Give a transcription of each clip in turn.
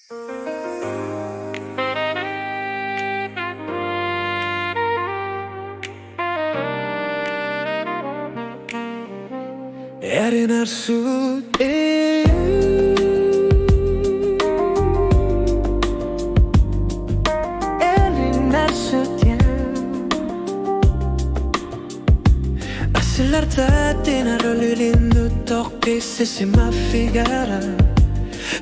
Erinar sud Erinar sud Accelerate rollindo tocchi se si ma figara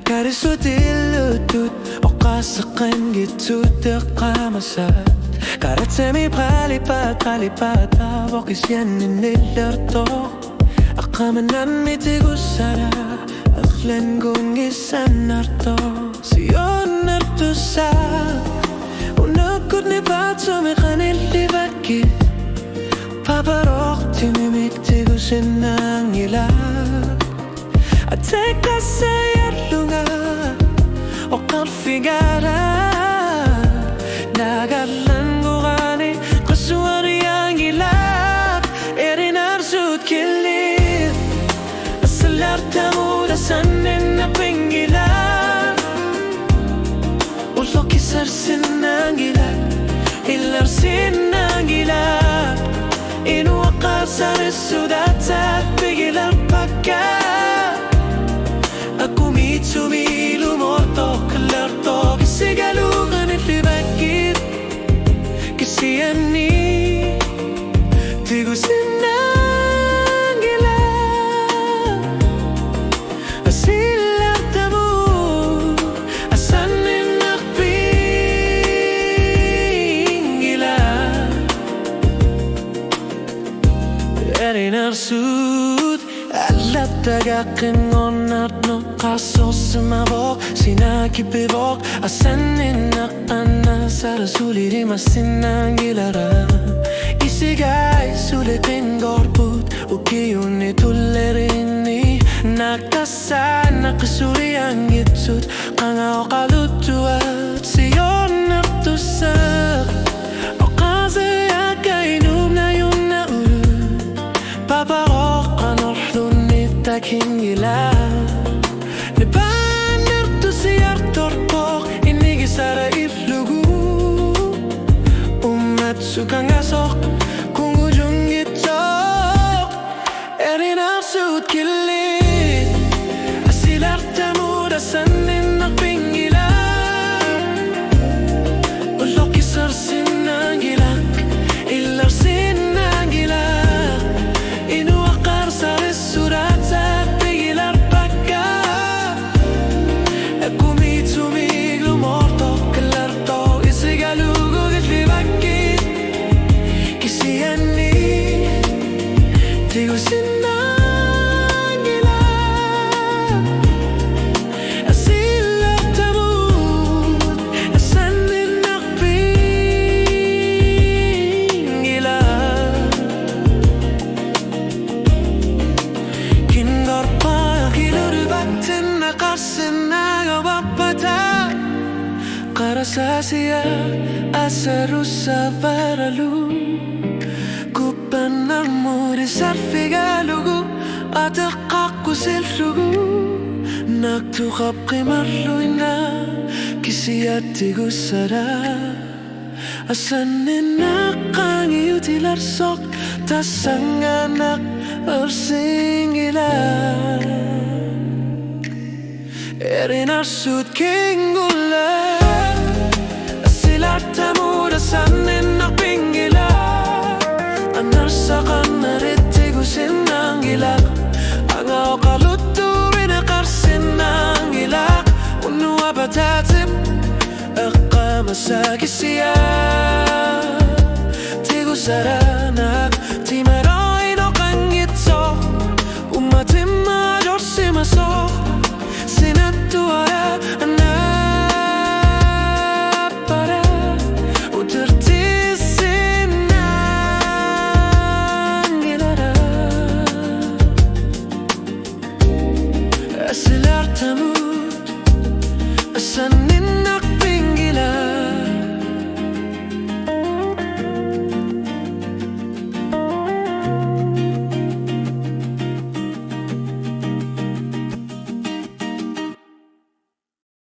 Kari sudillu tut Oqasqan gitu teqamasat Karatsemi qalipat Waqisyanin illartoq Aqamanan mitigusara Aqlan gungisan narto Siyon nartusa Unakut ni batsumi qanilli bakki Paparokti mimiktigusin ang ilak Ateka sayarlunga Oqar figara Nagalan gugani Qaswari ang ilak Erinar sud kili Asalartamuda sanin na pingila Ulo kisarsin ang ilak Ilarsin ang ilak Inuwaqar sarissudatat Pigilar pagka Akumitsubi lumorto Kalarto Kisigalugan itlibakit Kisiyani Tigusin ang ilak Asilartamu Asanin nakpingila Erinar sud Alat tagaqin ngonat no qasos semabok Sinakipibok Asanin naqana Sarasuli masinang ilara Isigay sulitin gorput Ukiyuni tullerini Nakasan nakasuri ang itsut Qanga oqalutuat Siyon naqtusak Oqazaya kainum na yun na Paparoqan orhlun nitakin gila Nibanirtu siyar torpok Inigisara iflugu Umatsukan asok Kung ujung gitok Erinar sud kilit Asilartamu Rasanin nakpingila Ulok isarsin ang gilak Ilarsin ang gilak Inuwaqar sarissudat Sa pigilar pagka Akumitsubi lumorto Kalarto Isigalugo gitlibakit Kisiyani Tigusin ang ilak Asilartamut Asanin nakpingila Kingarpa Kilurbatin Naqasin Nagawapata Qarasasiya Asarusa Varalu Kupanar Murisar Figalugu Ataqaqu Sillugu Naktuqab Qimarluina Kisiyatigu Sara Asanin Naqangi Utilar Sok Tasanganak Ursingila Erinar sud kingula Asilartamu Rasanin nakpingila Anarsakan naritigusin ang ilak Anga oqalutu Rinaqarsin ang ilak Unua batatip Aqamasa kisiya Tigusaranak Timaroy no kangitso Umatim major simaso Sinatuara Anapara Utertisin ang ilara Asilartamut Asanin